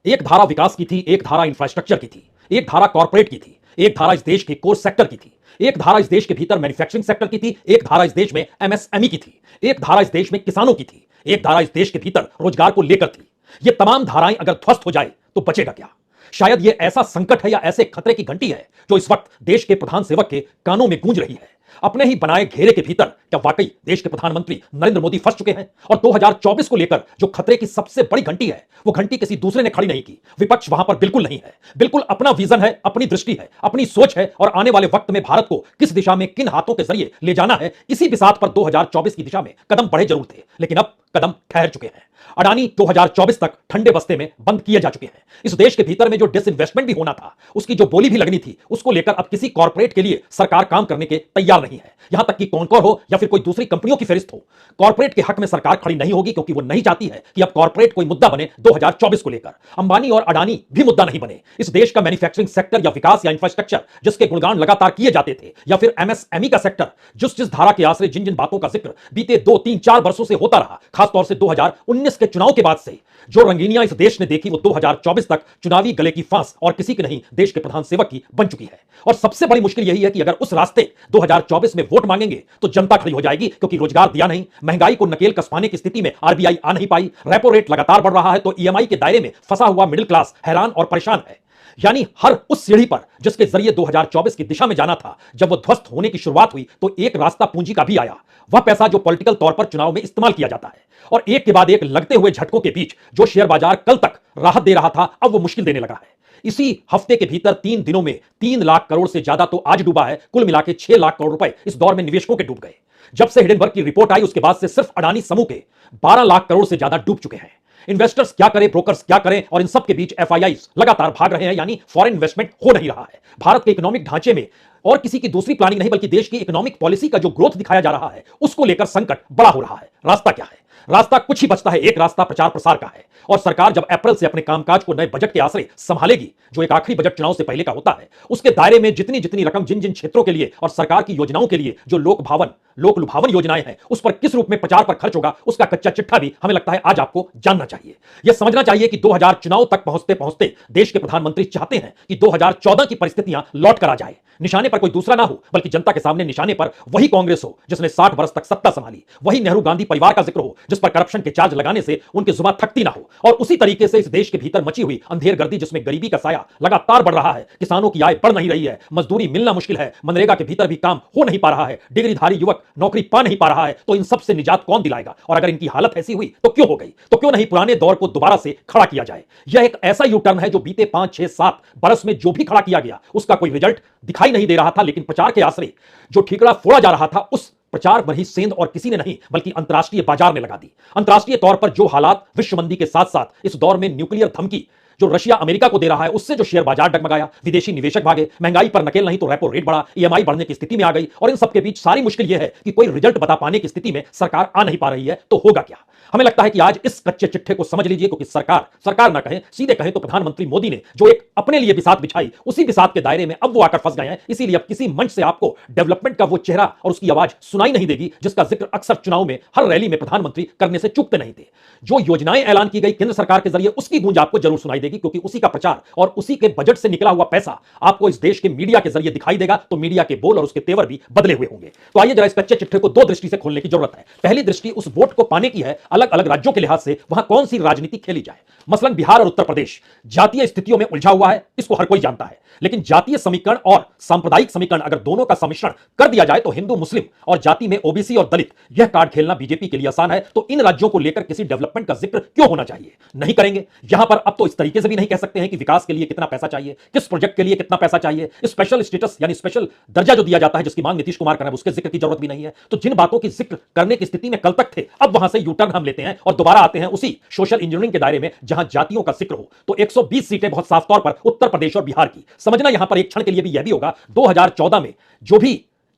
एक धारा विकास की थी, एक धारा इंफ्रास्ट्रक्चर की थी, एक धारा कॉर्पोरेट की थी, एक धारा इस देश के कोर सेक्टर की थी, एक धारा इस देश के भीतर मैन्युफैक्चरिंग सेक्टर की थी, एक धारा इस देश में एमएसएमई की थी, एक धारा इस देश में किसानों की थी, एक धारा इस देश के भीतर रोजगार को लेकर थी। ये तमाम धाराएं अगर ध्वस्त हो जाए तो बचेगा क्या? शायद ये ऐसा संकट है या ऐसे खतरे की घंटी है जो इस वक्त देश के प्रधान सेवक के कानों में गूंज रही है। अपने ही बनाए घेरे के भीतर क्या वाकई देश के प्रधानमंत्री नरेंद्र मोदी फंस चुके हैं? और 2024 को लेकर जो खतरे की सबसे बड़ी घंटी है, वो घंटी किसी दूसरे ने खड़ी नहीं की। विपक्ष वहां पर बिल्कुल नहीं है। बिल्कुल अपना विजन है, अपनी दृष्टि है, अपनी सोच है और आने वाले वक्त में भारत को किस दिशा में, किन हाथों के जरिए ले जाना है, इसी बिसात पर 2024 की दिशा में कदम बढ़े जरूर थे, लेकिन अब कदम ठहर चुके हैं। अडानी 2024 तक ठंडे बस्ते में बंद किए जा चुके हैं। इस देश के भीतर में जो डिसइन्वेस्टमेंट भी होना था, उसकी जो बोली भी लगनी थी, उसको लेकर अब किसी कॉर्पोरेट के लिए सरकार काम करने के तैयार नहीं है। यहां तक कि कॉनकोर हो या फिर कोई दूसरी कंपनियों की फहरिस्त हो, कॉर्पोरेट के हक में सरकार खड़ी नहीं होगी, क्योंकि वो नहीं चाहती है कि अब कॉर्पोरेट कोई मुद्दा बने 2024 को लेकर। अंबानी और अडानी भी मुद्दा नहीं बने। इस देश का मैन्युफैक्चरिंग सेक्टर या विकास या इंफ्रास्ट्रक्चर जिसके गुणगान लगातार किए जाते थे, या फिर एमएसएमई का सेक्टर, जिस जिस धारा के आश्रय जिन जिन बातों का जिक्र बीते 2, 3, 4 वर्षों से होता रहा, खासतौर से 2019 के चुनाव के बाद से जो रंगीनियां इस देश ने देखी, वो 2024 तक चुनावी गले की फांस और किसी की नहीं, देश के प्रधान सेवक की बन चुकी है। और सबसे बड़ी मुश्किल यही है कि अगर उस रास्ते 2024 में वोट मांगेंगे तो जनता खड़ी हो जाएगी, क्योंकि रोजगार दिया नहीं, महंगाई को नकेल कसवाने की स्थिति में आरबीआई आ नहीं पाई, रेपो रेट लगातार बढ़ रहा है, तो ईएमआई के दायरे में फंसा हुआ मिडिल क्लास हैरान और परेशान है। यानी हर उस सीढ़ी पर जिसके जरिए 2024 की दिशा में जाना था, जब वो ध्वस्त होने की शुरुआत हुई तो एक रास्ता पूंजी का भी आया। वह पैसा जो पॉलिटिकल तौर पर चुनाव में इस्तेमाल किया जाता है, और एक के बाद एक लगते हुए झटकों के बीच जो शेयर बाजार कल तक राहत दे रहा था, अब वो मुश्किल देने लगा है। इसी हफ्ते के भीतर 3 दिनों में 3 लाख करोड़ से ज्यादा तो आज डूबा है। कुल मिला के 6 लाख करोड़ रुपए इस दौर में निवेशकों के डूब गए। जब से हिडेनबर्ग की रिपोर्ट आई, उसके बाद से सिर्फ अडानी समूह के 12 लाख करोड़ से ज्यादा डूब चुके हैं। इन्वेस्टर्स क्या करें, ब्रोकर्स क्या करें, और इन सब के बीच एफआईआईज लगातार भाग रहे हैं, यानी फॉरेन इन्वेस्टमेंट हो नहीं रहा है। भारत के इकोनॉमिक ढांचे में और किसी की दूसरी प्लानिंग नहीं, बल्कि देश की इकोनॉमिक पॉलिसी का जो ग्रोथ दिखाया जा रहा है, उसको लेकर संकट बड़ा हो रहा है। रास्ता क्या है? रास्ता कुछ ही बचता है, एक रास्ता प्रचार प्रसार का है। और सरकार जब अप्रैल से अपने कामकाज को नए बजट के आश्रय संभालेगी, जो एक आखिरी बजट चुनाव से पहले का होता है, उसके दायरे में जितनी जितनी रकम जिन जिन क्षेत्रों के लिए और सरकार की योजनाओं के लिए जो लोक लुभावन योजनाएं हैं, उस पर किस रूप में प्रचार पर खर्च होगा, उसका कच्चा चिट्ठा भी हमें लगता है आज आपको जानना चाहिए। यह समझना चाहिए कि 2000 चुनाव तक पहुंचते पहुंचते देश के प्रधानमंत्री चाहते हैं कि 2014 की परिस्थितियां लौट कर आ जाए। निशाने पर कोई दूसरा ना हो, बल्कि जनता के सामने निशाने पर वही कांग्रेस हो जिसने 60 वर्ष तक सत्ता संभाली, वही नेहरू गांधी परिवार का जिक्र हो जिस पर करप्शन के चार्ज लगाने से उनकी जुबान थकती ना हो, और उसी तरीके से इस देश के भीतर मची हुई अंधेरगर्दी, जिसमें गरीबी का साया लगातार बढ़ रहा है, किसानों की आय बढ़ नहीं रही है, मजदूरी मिलना मुश्किल है, मनरेगा के भीतर भी काम हो नहीं पा रहा है, डिग्रीधारी युवक नौकरी पा नहीं पा रहा है, तो इन सब से निजात कौन दिलाएगा? और अगर इनकी हालत ऐसी हुई तो क्यों हो गई? तो क्यों नहीं पुराने दौर को दोबारा से खड़ा किया जाए? यह एक ऐसा यू टर्न है जो बीते 5, 6, 7 बरस में जो भी खड़ा किया गया, उसका कोई रिजल्ट दिखाई नहीं दे रहा था, लेकिन प्रचार के आश्रय जो ठीकरा फोड़ा जा रहा था, उस प्रचार पर ही सेंध और किसी ने नहीं, बल्कि अंतरराष्ट्रीय बाजार ने लगा दी। अंतरराष्ट्रीय तौर पर जो हालात विश्व मंदी के साथ साथ इस दौर में न्यूक्लियर धमकी जो रशिया अमेरिका को दे रहा है, उससे जो शेयर बाजार डगमगाया, विदेशी निवेशक भागे, महंगाई पर नकेल नहीं तो रेपो रेट बढ़ा, ईएमआई बढ़ने की स्थिति में आ गई, और इन सबके बीच सारी मुश्किल यह है कि कोई रिजल्ट बता पाने की स्थिति में सरकार आ नहीं पा रही है, तो होगा क्या? हमें लगता है कि आज इस कच्चे चिट्ठे को समझ लीजिए, क्योंकि सरकार ना कहें, सीधे कहें तो प्रधानमंत्री मोदी ने जो एक अपने लिए बिसात बिछाई, उसी बिसात के दायरे में अब वो आकर फंस गए हैं। इसीलिए अब किसी मंच से आपको डेवलपमेंट का वो चेहरा और उसकी आवाज सुनाई नहीं देगी जिसका जिक्र अक्सर चुनाव में हर रैली में प्रधानमंत्री करने से चूकते नहीं थे। जो योजनाएं ऐलान की गई केंद्र सरकार के जरिए, उसकी गूंज आपको जरूर सुनाई देगी, क्योंकि उसी का प्रचार और उसी के बजट से निकला हुआ पैसा आपको इस देश के मीडिया के जरिए दिखाई देगा, तो मीडिया के बोल और उसके तेवर भी बदले हुए होंगे। तो आइए जरा इस कच्चे चिट्ठे को 2 दृष्टि से खोलने की जरूरत है। पहली दृष्टि उस वोट को पाने की है, अलग अलग राज्यों के लिहाज से वहां कौन सी राजनीति खेली जाए। मसलन बिहार और उत्तर प्रदेश जातीय स्थितियों में उलझा हुआ है, इसको हर कोई जानता है, लेकिन जातीय समीकरण और सांप्रदायिक समीकरण अगर दोनों का सम्मिश्रण कर दिया जाए तो हिंदू मुस्लिम और जाति में ओबीसी और दलित, यह कार्ड खेलना बीजेपी के लिए आसान है। तो इन राज्यों को लेकर किसी डेवलपमेंट का जिक्र क्यों होना चाहिए? नहीं करेंगे। यहां पर अब तो इस तरीके से भी नहीं कह सकते हैं कि विकास के लिए कितना पैसा चाहिए, किस प्रोजेक्ट के लिए कितना पैसा चाहिए, स्पेशल स्टेटस यानी स्पेशल दर्जा जो दिया जाता है, जिसकी मांग नीतीश कुमार कर रहे हैं, उसके जिक्र की जरूरत भी नहीं है। तो जिन बातों की जिक्र करने की स्थिति में कल तक थे, अब वहां से यूटर्न हम लेते हैं और दोबारा आते हैं उसी सोशल इंजीनियरिंग के दायरे में जहां जातियों का जिक्र हो। तो 120 सीटें बहुत साफ तौर पर उत्तर प्रदेश और बिहार की। समझना यहां पर एक क्षण के लिए भी यह भी होगा, 2014 में जो भी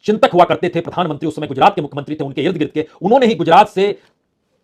चिंतक हुआ करते थे, प्रधानमंत्री उस समय गुजरात के मुख्यमंत्री थे, उनके इर्द गिर्द के, उन्होंने ही गुजरात से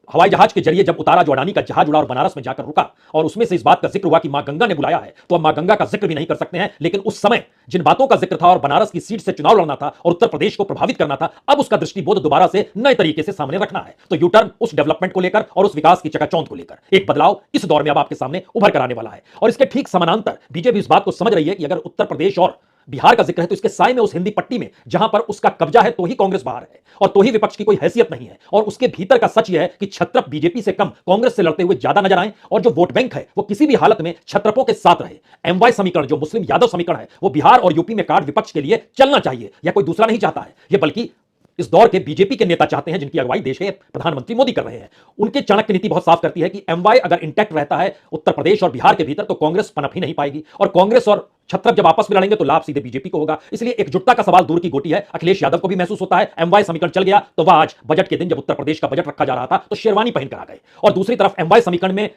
हवाई जहाज के जरिए जब उतारा, जो अडानी का जहाज उड़ा और बनारस में जाकर रुका, और उसमें से इस बात का जिक्र हुआ कि मां गंगा ने बुलाया है, तो अब मां गंगा का जिक्र भी नहीं कर सकते हैं। लेकिन उस समय जिन बातों का जिक्र था और बनारस की सीट से चुनाव लड़ना था और उत्तर प्रदेश को प्रभावित करना था, अब उसका दृष्टिबोध दोबारा से नए तरीके से सामने रखना है। तो यू टर्न उस डेवलपमेंट को लेकर और उस विकास की चकाचौंध को लेकर एक बदलाव इस दौर में अब आपके सामने उभर कर आने वाला है। और इसके ठीक समानांतर बीजेपी इस बात को समझ रही है कि अगर उत्तर प्रदेश और बिहार का जिक्र है तो इसके साय में उस हिंदी पट्टी में जहां पर उसका कब्जा है तो ही कांग्रेस बाहर है और तो ही विपक्ष की कोई हैसियत नहीं है। और उसके भीतर का सच यह है कि छत्रप बीजेपी से कम कांग्रेस से लड़ते हुए ज्यादा नजर आए और जो वोट बैंक है वो किसी भी हालत में छत्रपों के साथ रहे। एमवाई समीकरण, जो मुस्लिम यादव समीकरण है, वो बिहार और यूपी में कार्ड विपक्ष के लिए चलना चाहिए, या कोई दूसरा नहीं चाहता है। ये बल्कि इस दौर के बीजेपी के नेता चाहते हैं, जिनकी अगुवाई देश के प्रधानमंत्री मोदी कर रहे हैं। उनके चाणक्य नीति बहुत साफ करती है कि एमवाई अगर इंटैक्ट रहता है उत्तर प्रदेश और बिहार के भीतर तो कांग्रेस पनप ही नहीं पाएगी, और कांग्रेस और छत्रप जब आपस में लड़ेंगे तो लाभ सीधे बीजेपी को होगा। इसलिए एकजुटता का सवाल दूर की गोटी है। अखिलेश यादव को भी महसूस होता है एमवाई समीकरण चल गया तो वह आज बजट के दिन जब उत्तर प्रदेश का बजट रखा जा रहा था तो शेरवानी पहनकर आ गए। और दूसरी तरफ एमवाई समीकरण में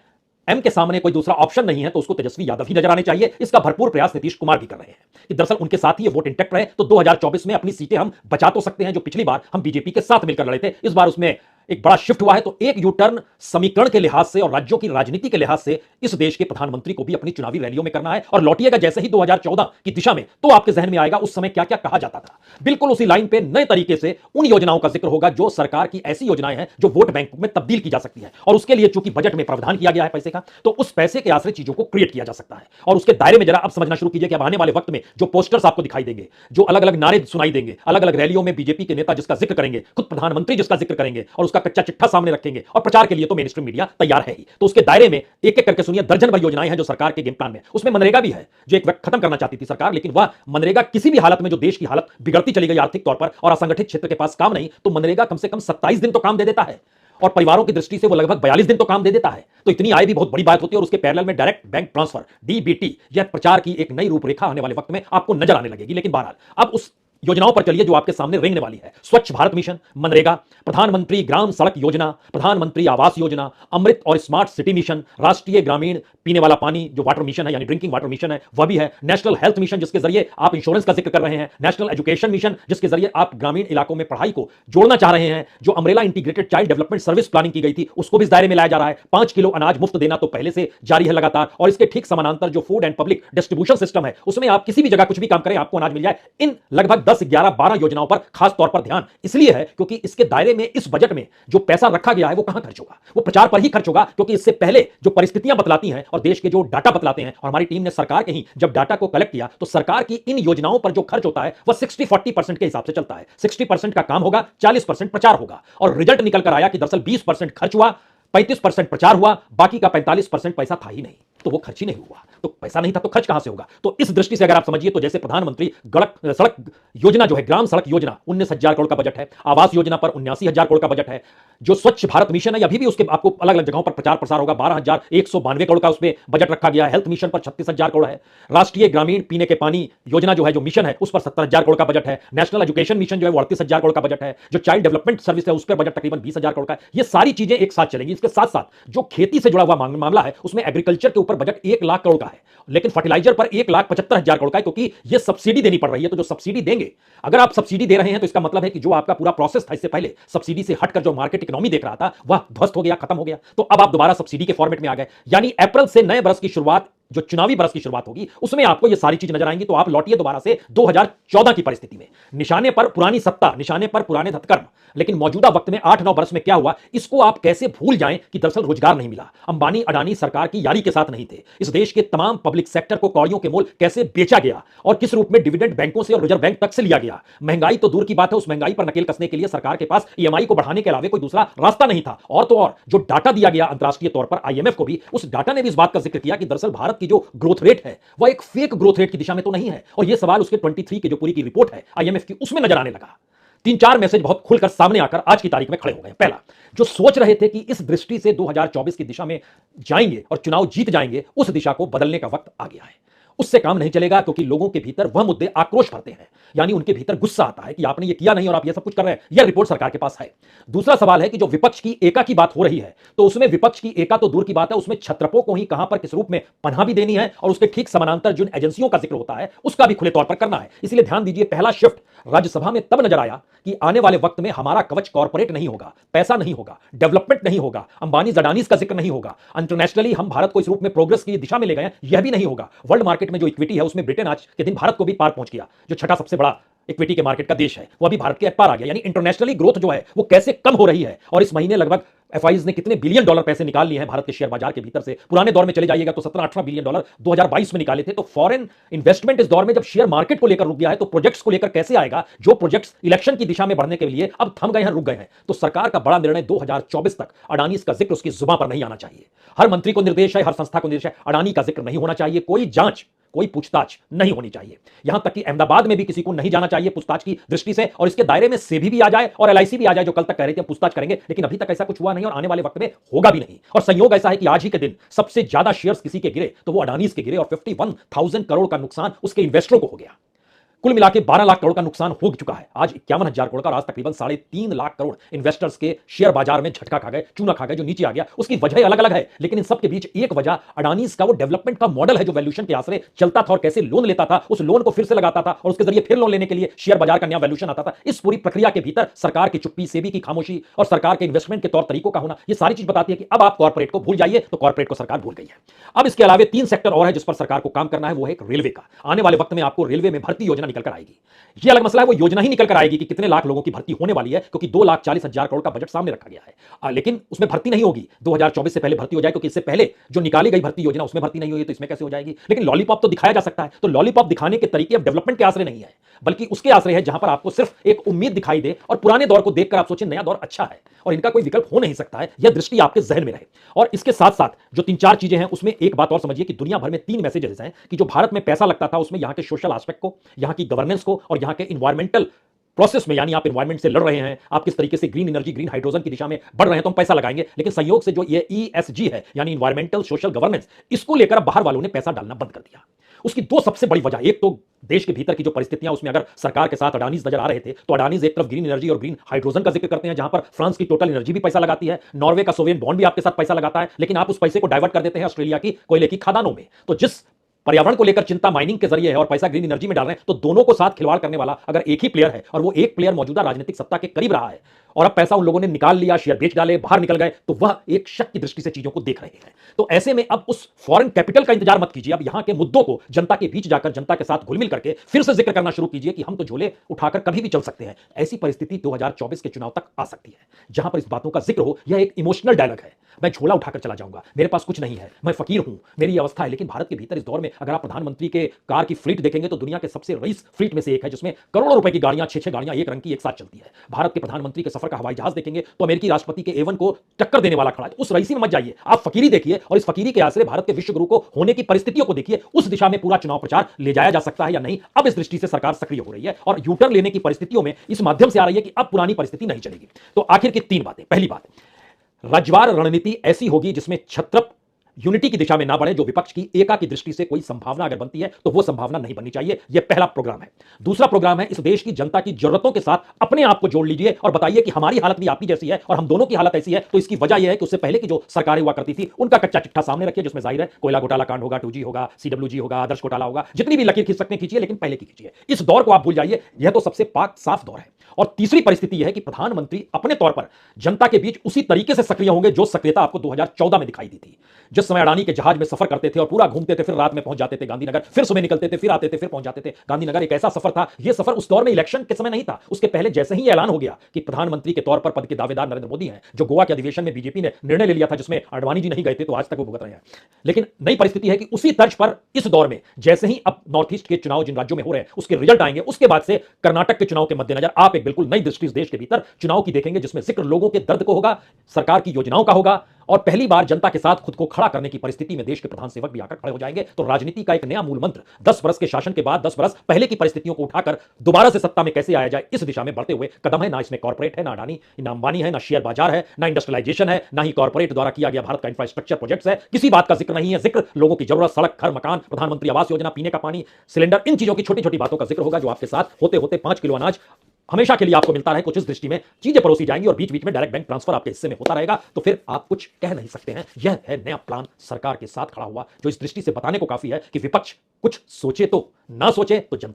एम के सामने कोई दूसरा ऑप्शन नहीं है तो उसको तेजस्वी यादव ही नजर आने चाहिए। इसका भरपूर प्रयास नीतीश कुमार भी कर रहे हैं कि दरअसल उनके साथ ही ये वोट इंटैक्ट रहे तो 2024 में अपनी सीटें हम बचा तो सकते हैं। जो पिछली बार हम बीजेपी के साथ मिलकर लड़े थे, इस बार उसमें एक बड़ा शिफ्ट हुआ है। तो एक यू टर्न समीकरण के लिहाज से और राज्यों की राजनीति के लिहाज से इस देश के प्रधानमंत्री को भी अपनी चुनावी रैलियों में करना है। और लौटिएगा जैसे ही 2014 की दिशा में, तो आपके जहन में आएगा उस समय क्या क्या कहा जाता था। बिल्कुल उसी लाइन पे नए तरीके से उन योजनाओं का जिक्र होगा जो सरकार की ऐसी योजनाएं हैं जो वोट बैंक में तब्दील की जा सकती है। और उसके लिए चूंकि बजट में प्रावधान किया गया है पैसे का, तो उस पैसे के आश्रय चीजों को क्रिएट किया जा सकता है। और उसके दायरे में जरा अब समझना शुरू कीजिए कि अब आने वाले वक्त में जो पोस्टर्स आपको दिखाई देंगे, जो अलग अलग नारे सुनाई देंगे, अलग अलग रैलियों में बीजेपी के नेता जिसका जिक्र करेंगे, खुद प्रधानमंत्री जिसका जिक्र करेंगे और उसका कच्चा चिट्ठा सामने रखेंगे, और प्रचार के लिए तो मेन स्ट्रीम मीडिया तैयार है ही। तो उसके दायरे में एक एक करके सुनिए, दर्जन भर योजनाएं हैं जो सरकार के गेम प्लान में। उसमें मनरेगा भी है जो एक वक्त खत्म करना चाहती थी सरकार, लेकिन वह मनरेगा किसी भी हालत में जो देश की हालत बिगड़ती चली गई आर्थिक तौर पर और असंगठित क्षेत्र के पास काम नहीं, तो मनरेगा कम से कम 27 दिन तो काम दे देता है और परिवारों की दृष्टि से वो लगभग 42 दिन तो काम दे देता है। तो इतनी आय भी बहुत बड़ी बात होती है। और उसके पैरेलल में डायरेक्ट बैंक ट्रांसफर डीबीटी, यह प्रचार की एक नई रूपरेखा आने वाले वक्त में आपको नजर आने लगेगी। लेकिन बहरहाल अब उस योजनाओं पर चलिए जो आपके सामने रेंगने वाली है। स्वच्छ भारत मिशन, मनरेगा, प्रधानमंत्री ग्राम सड़क योजना, प्रधानमंत्री आवास योजना, अमृत और स्मार्ट सिटी मिशन, राष्ट्रीय ग्रामीण पीने वाला पानी जो वाटर मिशन है यानी ड्रिंकिंग वाटर मिशन है वह भी है, नेशनल हेल्थ मिशन जिसके जरिए आप इंश्योरेंस का जिक्र कर रहे हैं, नेशनल एजुकेशन मिशन जिसके जरिए आप ग्रामीण इलाकों में पढ़ाई को जोड़ना चाह रहे हैं, जो umbrella integrated child development service planning की गई थी उसको भी इस दायरे में लाया जा रहा है। 5 किलो अनाज मुफ्त देना तो पहले से जारी है लगातार, और इसके ठीक समानांतर जो food and public distribution system है उसमें आप किसी भी जगह कुछ भी काम करें आपको अनाज मिल जाए। इन लगभग 10, 11, 12 योजनाओं पर खास तौर पर ध्यान इसलिए है क्योंकि इसके दायरे में इस बजट में जो पैसा रखा गया है वो कहां खर्च होगा, वो प्रचार पर ही खर्च होगा। क्योंकि इससे पहले जो परिस्थितियां बतलाती हैं और देश के जो डाटा बतलाते हैं, और हमारी टीम ने सरकार के ही जब डाटा को कलेक्ट किया तो सरकार की इन योजनाओं पर जो खर्च होता है वह 60-40% के हिसाब से चलता है। 60% का काम होगा, 40% प्रचार होगा, और रिजल्ट निकल कर आया कि दरअसल 20% खर्च हुआ, 35% प्रचार हुआ, बाकी का 45% पैसा था ही नहीं। तो वो खर्च ही नहीं हुआ, तो पैसा नहीं था तो खर्च कहां से होगा। तो इस दृष्टि से अगर आप समझिए तो जैसे प्रधानमंत्री सड़क योजना जो है, ग्राम सड़क योजना 19,000 करोड़ का बजट है, आवास योजना पर 79,000 करोड़ का बजट है, जो स्वच्छ भारत मिशन है अभी भी उसके आपको अलग अलग जगहों पर प्रचार प्रसार होगा, 12,192 करोड़ का उसमें बजट रखा गया है। हेल्थ मिशन पर 36,000 करोड़ है, राष्ट्रीय ग्रामीण पीने के पानी योजना जो है जो मिशन है उस पर 70,000 करोड़ का बजट है, नेशनल एजुकेशन मिशन जो है 38,000 करोड़ का बजट है, जो चाइल्ड डेवलपमेंट सर्विस है उस पर बजट तकरीबन 20,000 करोड़ का है। ये सारी चीजें एक साथ चलेंगी। इसके साथ साथ जो खेती से जुड़ा हुआ मामला है उसमें एग्रीकल्चर के ऊपर बजट 1 लाख करोड़ का है, लेकिन फर्टिलाइजर पर 1,75,000 करोड़ का है क्योंकि यह सब्सिडी देनी पड़ रही है। तो जो सब्सिडी देंगे, अगर आप सब्सिडी दे रहे हैं तो इसका मतलब है कि जो आपका पूरा प्रोसेस था इससे पहले सब्सिडी से हटकर जो मार्केट इकोनॉमी देख रहा था वह ध्वस्त हो गया, खत्म हो गया। तो अब आप दोबारा सब्सिडी के फॉर्मेट में आ गए, यानी अप्रैल से नए बरस की शुरुआत, जो चुनावी बरस की शुरुआत होगी उसमें आपको ये सारी चीज नजर आएंगी। तो आप लौटिए दोबारा से 2014 की परिस्थिति में, निशाने पर पुरानी सत्ता, निशाने पर पुराने हथकर्म, लेकिन मौजूदा वक्त में 8-9 वर्ष में क्या हुआ इसको आप कैसे भूल जाएं कि दरअसल रोजगार नहीं मिला, अंबानी अडानी सरकार की यारी के साथ नहीं थे, इस देश के तमाम पब्लिक सेक्टर को कौड़ियों के मोल कैसे बेचा गया और किस रूप में डिविडेंड बैंकों से और रिजर्व बैंक तक से लिया गया। महंगाई तो दूर की बात है, उस महंगाई पर नकेल कसने के लिए सरकार के पास ईएमआई को बढ़ाने के अलावा कोई दूसरा रास्ता नहीं था। और तो और जो डाटा दिया गया अंतरराष्ट्रीय तौर पर आईएमएफ को भी, उस डाटा ने भी इस बात का जिक्र किया कि दरअसल भारत की जो ग्रोथ रेट है वह एक फेक ग्रोथ रेट की दिशा में तो नहीं है। और यह सवाल उसके 23 की जो पूरी की रिपोर्ट है आईएमएफ की उसमें नजर आने लगा। 3-4 मैसेज बहुत खुलकर सामने आकर आज की तारीख में खड़े हो गए। पहला, जो सोच रहे थे कि इस दृष्टि से 2024 की दिशा में जाएंगे और चुनाव जीत जाएंगे, उस दिशा को बदलने का वक्त आ गया है। उससे काम नहीं चलेगा, क्योंकि लोगों के भीतर वह मुद्दे आक्रोश भरते हैं, यानी उनके भीतर गुस्सा आता है कि आपने ये किया नहीं और आप ये सब कुछ कर रहे हैं। यह रिपोर्ट सरकार के पास है। दूसरा सवाल है कि जो विपक्ष की एका की बात हो रही है, तो उसमें विपक्ष की एका तो दूर की बात है, उसमें छत्रपों को ही कहां पर किस रूप में पनाह भी देनी है और उसके ठीक समानांतर जिन एजेंसियों का जिक्र होता है उसका भी खुले तौर पर करना है। इसलिए ध्यान दीजिए, पहला शिफ्ट राज्यसभा में तब नजर आया कि आने वाले वक्त में हमारा कवच कॉर्पोरेट नहीं होगा, पैसा नहीं होगा, डेवलपमेंट नहीं होगा, अंबानी अडानीज का जिक्र नहीं होगा, इंटरनेशनली हम भारत को इस रूप में प्रोग्रेस की दिशा में ले गए यह भी नहीं होगा। वर्ल्ड मार्केट में जो इक्विटी है उसमें ब्रिटेन आज के दिन भारत को भी पार पहुंच गया, जो छठा सबसे बड़ा इक्विटी के मार्केट का देश है, वो अभी भारत के पार आ गया। यानी इंटरनेशनली ग्रोथ जो है वो कैसे कम हो रही है। और इस महीने लगभग एफआईज ने कितने बिलियन डॉलर पैसे निकाल लिए हैं भारत के शेयर बाजार के भीतर से। पुराने दौर में चले जाइएगा तो 17-18 बिलियन डॉलर 2022 में निकाले थे। तो फॉरेन इन्वेस्टमेंट इस दौर में जब शेयर मार्केट को लेकर रुक गया है, तो प्रोजेक्ट्स को लेकर कैसे आएगा, जो प्रोजेक्ट्स इलेक्शन की दिशा में बढ़ने के लिए अब थम गए हैं, रुक गए हैं। तो सरकार का बड़ा निर्णय 2024 तक अडानी का जिक्र उसकी जुबान पर नहीं आना चाहिए। हर मंत्री को निर्देश है, हर संस्था को निर्देश है, अडानी का जिक्र नहीं होना चाहिए। कोई जांच, कोई पूछताछ नहीं होनी चाहिए। यहां तक कि अहमदाबाद में भी किसी को नहीं जाना चाहिए पूछताछ की दृष्टि से, और इसके दायरे में सेबी भी आ जाए और एलआईसी भी आ जाए, जो कल तक कह रही थी हम पूछताछ करेंगे, लेकिन अभी तक ऐसा कुछ हुआ नहीं और आने वाले वक्त में होगा भी नहीं। और संयोग ऐसा है कि आज ही के दिन सबसे ज्यादा शेयर्स किसी के गिरे तो वो अडानीज के गिरे और 51,000 करोड़ का नुकसान उसके इन्वेस्टरों को हो गया। कुल मिला के 12 लाख करोड़ का नुकसान हो चुका है। आज 51,000 करोड़ का, और आज तकरीबन 3.5 लाख करोड़ इन्वेस्टर्स के शेयर बाजार में झटका खा गए, चूना खा गए, जो नीचे आ गया। उसकी वजह अलग अलग है, लेकिन इन सब के बीच एक वजह अडानीज का वो डेवलपमेंट का मॉडल है, जो वैल्यूएशन के आसरे चलता था और कैसे लोन लेता था, उस लोन को फिर से लगाता था और उसके जरिए फिर लोन लेने के लिए शेयर बाजार का नया वैल्यूएशन आता था। इस पूरी प्रक्रिया के भीतर सरकार की चुप्पी, सेबी की खामोशी और सरकार के इन्वेस्टमेंट के तौर तरीकों का होना, ये सारी चीज बताती है कि अब आप कॉर्पोरेट को भूल जाइए। तो कॉर्पोरेट को सरकार भूल गई है। अब इसके अलावा 3 सेक्टर और है जिस पर सरकार को काम करना है, वो है एक रेलवे का। आने वाले वक्त में आपको रेलवे में भर्ती योजना निकल कर आएगी। ये अलग मसला है, वो योजना ही निकल कर आएगी कि कितने लाख लोगों की भर्ती होने वाली है, क्योंकि 2,40,000 करोड़ का बजट सामने रखा गया है। लेकिन उसमें भर्ती नहीं होगी। 2024 से पहले भर्ती हो जाए, क्योंकि इससे पहले जो निकाली गई भर्ती योजना उसमें भर्ती नहीं हुई, तो इसमें कैसे हो जाएगी। लेकिन लॉलीपॉप तो दिखाया जा सकता है। तो लॉलीपॉप दिखाने के तरीके अब डेवलपमेंट के आसरे नहीं है, बल्कि उसके आसरे है जहां पर आपको सिर्फ एक उम्मीद दिखाई दे और पुराने दौर को देखकर आप सोचें नया दौर अच्छा है और इनका कोई विकल्प हो नहीं सकता है। यह दृष्टि आपके जहन में रहे। और इसके साथ साथ जो 3-4 चीजें हैं, उसमें एक बात और समझिए कि दुनिया भर में 3 मैसेजेस हैं कि जो भारत में पैसा लगता था उसमें यहां के सोशल एस्पेक्ट को, यहां की गवर्नेंस को और यहां के इन्वायरमेंटल प्रोसेस में, यानी आप एनवायरमेंट से लड़ रहे हैं, आप किस तरीके से ग्रीन एनर्जी, ग्रीन हाइड्रोजन की दिशा में बढ़ रहे हैं, तो हम पैसा लगाएंगे। लेकिन संयोग से जो ये ईएसजी है, यानी इन्वायरमेंटल सोशल गवर्नेंस, इसको लेकर बाहर वालों ने पैसा डालना बंद कर दिया। उसकी 2 सबसे बड़ी वजह, एक तो देश के भीतर की जो परिस्थितियां, उसमें अगर सरकार के साथ अडानीज नजर आ रहे थे, तो अडानीज एक तरफ ग्रीन एनर्जी और ग्रीन हाइड्रोजन का जिक्र करते हैं, जहां पर फ्रांस की टोटल एनर्जी भी पैसा लगाती है, नॉर्वे का सोवियन बॉन्ड भी आपके साथ पैसा लगाता है, लेकिन आप उस पैसे को डाइवर्ट कर देते हैं ऑस्ट्रेलिया की कोयले की खदानों में। तो जिस पर्यावरण को लेकर चिंता माइनिंग के जरिए है और पैसा ग्रीन एनर्जी में डाल रहे हैं, तो दोनों को साथ खिलवाड़ करने वाला अगर एक ही प्लेयर है और वो एक प्लेयर मौजूदा राजनीतिक सत्ता के करीब रहा है और अब पैसा उन लोगों ने निकाल लिया, शेयर बेच डाले, बाहर निकल गए, तो वह एक शक की दृष्टि से चीजों को देख रहे हैं। तो ऐसे में अब उस फॉरेन कैपिटल का इंतजार मत कीजिए। अब यहां के मुद्दों को जनता के बीच जाकर जनता के साथ घुलमिल करके फिर से जिक्र करना शुरू कीजिए कि हम तो झोले उठाकर कभी भी चल सकते हैं। ऐसी परिस्थिति 2024 के चुनाव तक आ सकती है, जहां पर इस बातों का जिक्र हो। यह एक इमोशनल डायलॉग है, मैं झोला उठाकर चला जाऊंगा, मेरे पास कुछ नहीं है, मैं फकीर हूं, मेरी अवस्था है। लेकिन भारत के भीतर इस दौर में अगर आप प्रधानमंत्री के कार की फ्लीट देखेंगे तो दुनिया के सबसे रईस फ्लीट में से एक है, जिसमें करोड़ों रुपए की गाड़ियां, 6-6 गाड़ियां एक रंग की एक साथ चलती है। भारत के प्रधानमंत्री के सफर का हवाई जहाज देखेंगे तो अमेरिकी राष्ट्रपति के A1 को टक्कर देने वाला खड़ा है। उस रईसी में मत जाइए, आप फकीरी देखिए और इस फकीरी के आसरे भारत के विश्व गुरु को होने की परिस्थितियों को देखिए। उस दिशा में पूरा चुनाव प्रचार ले जाया जा सकता है या नहीं, अब इस दृष्टि से सरकार सक्रिय हो रही है और यूटर्न लेने की परिस्थितियों में इस माध्यम से आ रही है कि अब पुरानी परिस्थिति नहीं चलेगी। तो आखिर की 3 बातें। पहली बात, राज्यवार रणनीति ऐसी होगी जिसमें छत्रप यूनिटी की दिशा में ना बढ़े। जो विपक्ष की एका की दृष्टि से कोई संभावना अगर बनती है तो वो संभावना नहीं बननी चाहिए। यह पहला प्रोग्राम है। दूसरा प्रोग्राम है, इस देश की जनता की जरूरतों के साथ अपने आप को जोड़ लीजिए और बताइए कि हमारी हालत भी आपकी जैसी है और हम दोनों की हालत ऐसी है। तो इसकी वजह यह है कि उससे पहले की जो सरकारें हुआ करती थी उनका कच्चा चिट्ठा सामने रखिए, जिसमें जाहिर है कोयला घोटाला कांड होगा, 2G होगा, CWG होगा, आदर्श घोटाला होगा, जितनी भी लकीर खींच सकते खींचिए, लेकिन पहले की खींचिए। इस दौर को आप भूल जाइए, यह तो सबसे पाक साफ दौर है। और तीसरी परिस्थिति यह है कि प्रधानमंत्री अपने तौर पर जनता के बीच उसी तरीके से सक्रिय होंगे जो सक्रियता आपको 2014 में दिखाई दी थी, जिस समय अडानी के जहाज में सफर करते थे और पूरा घूमते थे, फिर रात में पहुंच जाते थे गांधीनगर, फिर सुबह निकलते थे, फिर आते थे, फिर पहुंच जाते थे गांधीनगर। एक ऐसा सफर था, यह सफर उस दौर में इलेक्शन के समय नहीं था, उसके पहले जैसे ही ऐलान हो गया कि प्रधानमंत्री के तौर पर पद के दावेदार नरेंद्र मोदी हैं, जो गोवा के अधिवेशन में बीजेपी ने निर्णय ले लिया था, जिसमें अडवाणी जी नहीं गए थे, तो आज तक वो भुगत रहे हैं। लेकिन नई परिस्थिति है कि उसी तर्ज पर इस दौर में जैसे ही अब नॉर्थ ईस्ट के चुनाव जिन राज्यों में हो रहे हैं उसके रिजल्ट आएंगे, उसके बाद से कर्नाटक के चुनाव के मद्देनजर आप एक बिल्कुल नई दृष्टि देश के भीतर चुनाव की देखेंगे, जिसमें जिक्र लोगों के दर्द को होगा, सरकार की योजनाओं का होगा और पहली बार जनता के साथ खुद को खड़ा करने की परिस्थिति में देश के प्रधान सेवक भी आकर खड़े हो जाएंगे। तो राजनीति का एक नया मूल मंत्र 10 वर्ष के शासन के बाद 10 वर्ष पहले की परिस्थितियों को उठाकर दोबारा से सत्ता में कैसे आया जाए, इस दिशा में बढ़ते हुए कदम है। ना इसमें कॉर्पोरेट है, ना अडानी, ना अंबानी है, ना शेयर बाजार है, ना इंडस्ट्रियलाइजेशन है, ना ही कॉर्पोरेट द्वारा किया गया भारत का इंफ्रास्ट्रक्चर प्रोजेक्ट्स है। किसी बात का जिक्र नहीं है। जिक्र लोगों की जरूरत, सड़क, घर, मकान, प्रधानमंत्री आवास योजना, पीने का पानी, सिलेंडर, इन चीजों की छोटी छोटी बातों का जिक्र होगा जो आपके साथ होते होते 5 किलो अनाज हमेशा के लिए आपको मिलता रहे। कुछ इस दृष्टि में चीजें परोसी जाएंगी और बीच बीच में डायरेक्ट बैंक ट्रांसफर आपके हिस्से में होता रहेगा। तो फिर आप कुछ कह नहीं सकते हैं। यह है नया प्लान सरकार के साथ खड़ा हुआ, जो इस दृष्टि से बताने को काफी है कि विपक्ष कुछ सोचे तो, ना सोचे तो जनता